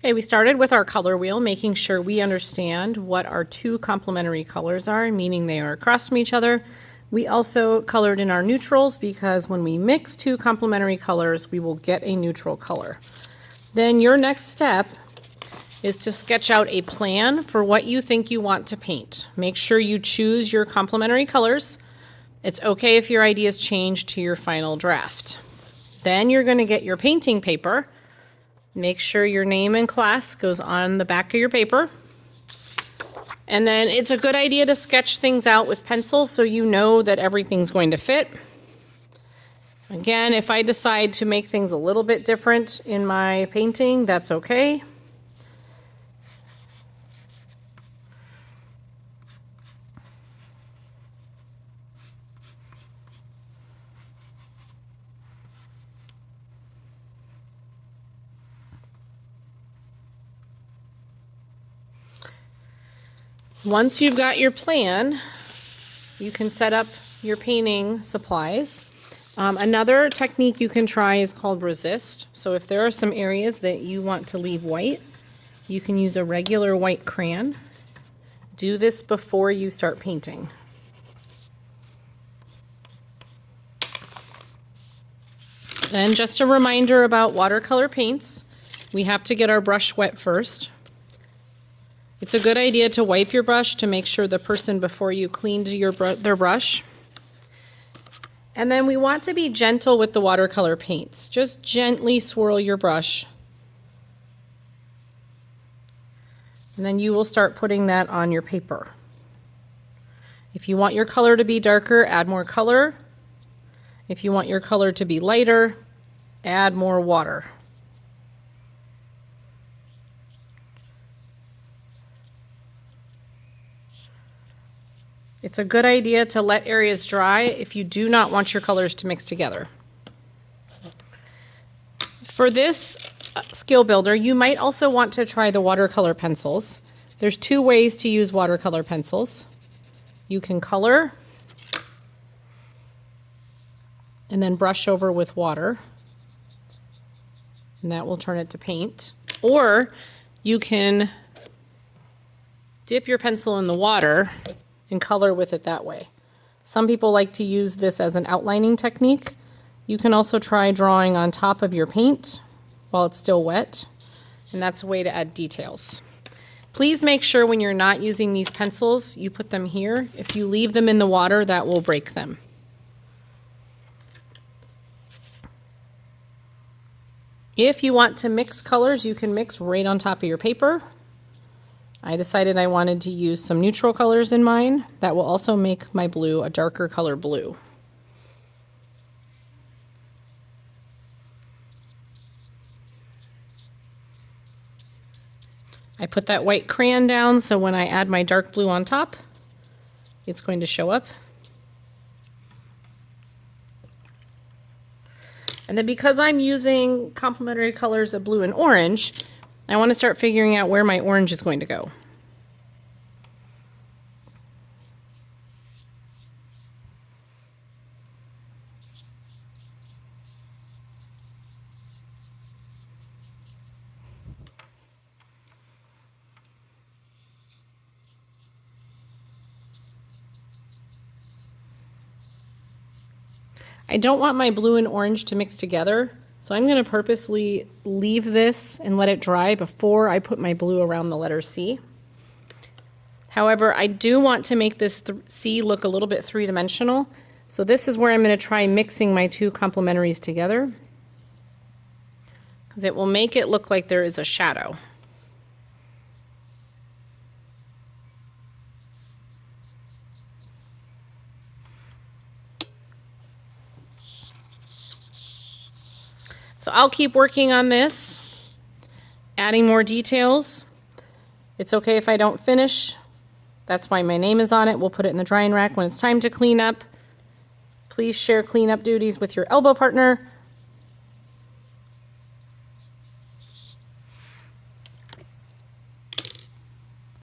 Okay, we started with our color wheel, making sure we understand what our two complementary colors are, meaning they are across from each other. We also colored in our neutrals because when we mix two complementary colors, we will get a neutral color. Then your next step is to sketch out a plan for what you think you want to paint. Make sure you choose your complementary colors. It's okay if your ideas change to your final draft. Then you're going to get your painting paper. Make sure your name and class goes on the back of your paper. And then it's a good idea to sketch things out with pencil so you know that everything's going to fit. Again, if I decide to make things a little bit different in my painting, that's okay. Once you've got your plan, you can set up your painting supplies. Another technique you can try is called resist. So if there are some areas that you want to leave white, you can use a regular white crayon. Do this before you start painting. Then just a reminder about watercolor paints. We have to get our brush wet first. It's a good idea to wipe your brush to make sure the person before you cleaned their brush. And then we want to be gentle with the watercolor paints. Just gently swirl your brush. And then you will start putting that on your paper. If you want your color to be darker, add more color. If you want your color to be lighter, add more water. It's a good idea to let areas dry if you do not want your colors to mix together. For this skill builder, you might also want to try the watercolor pencils. There's two ways to use watercolor pencils. You can color and then brush over with water, and that will turn it to paint. Or you can dip your pencil in the water and color with it that way. Some people like to use this as an outlining technique. You can also try drawing on top of your paint while it's still wet, and that's a way to add details. Please make sure when you're not using these pencils, you put them here. If you leave them in the water, that will break them. If you want to mix colors, you can mix right on top of your paper. I decided I wanted to use some neutral colors in mine. That will also make my blue a darker color blue. I put that white crayon down so when I add my dark blue on top, it's going to show up. And then because I'm using complementary colors of blue and orange, I want to start figuring out where my orange is going to go. I don't want my blue and orange to mix together, so I'm going to purposely leave this and let it dry before I put my blue around the letter C. However, I do want to make this C look a little bit three-dimensional, so this is where I'm going to try mixing my two complementaries together, because it will make it look like there is a shadow. So I'll keep working on this, adding more details. It's okay if I don't finish. That's why my name is on it. We'll put it in the drying rack when it's time to clean up. Please share cleanup duties with your elbow partner.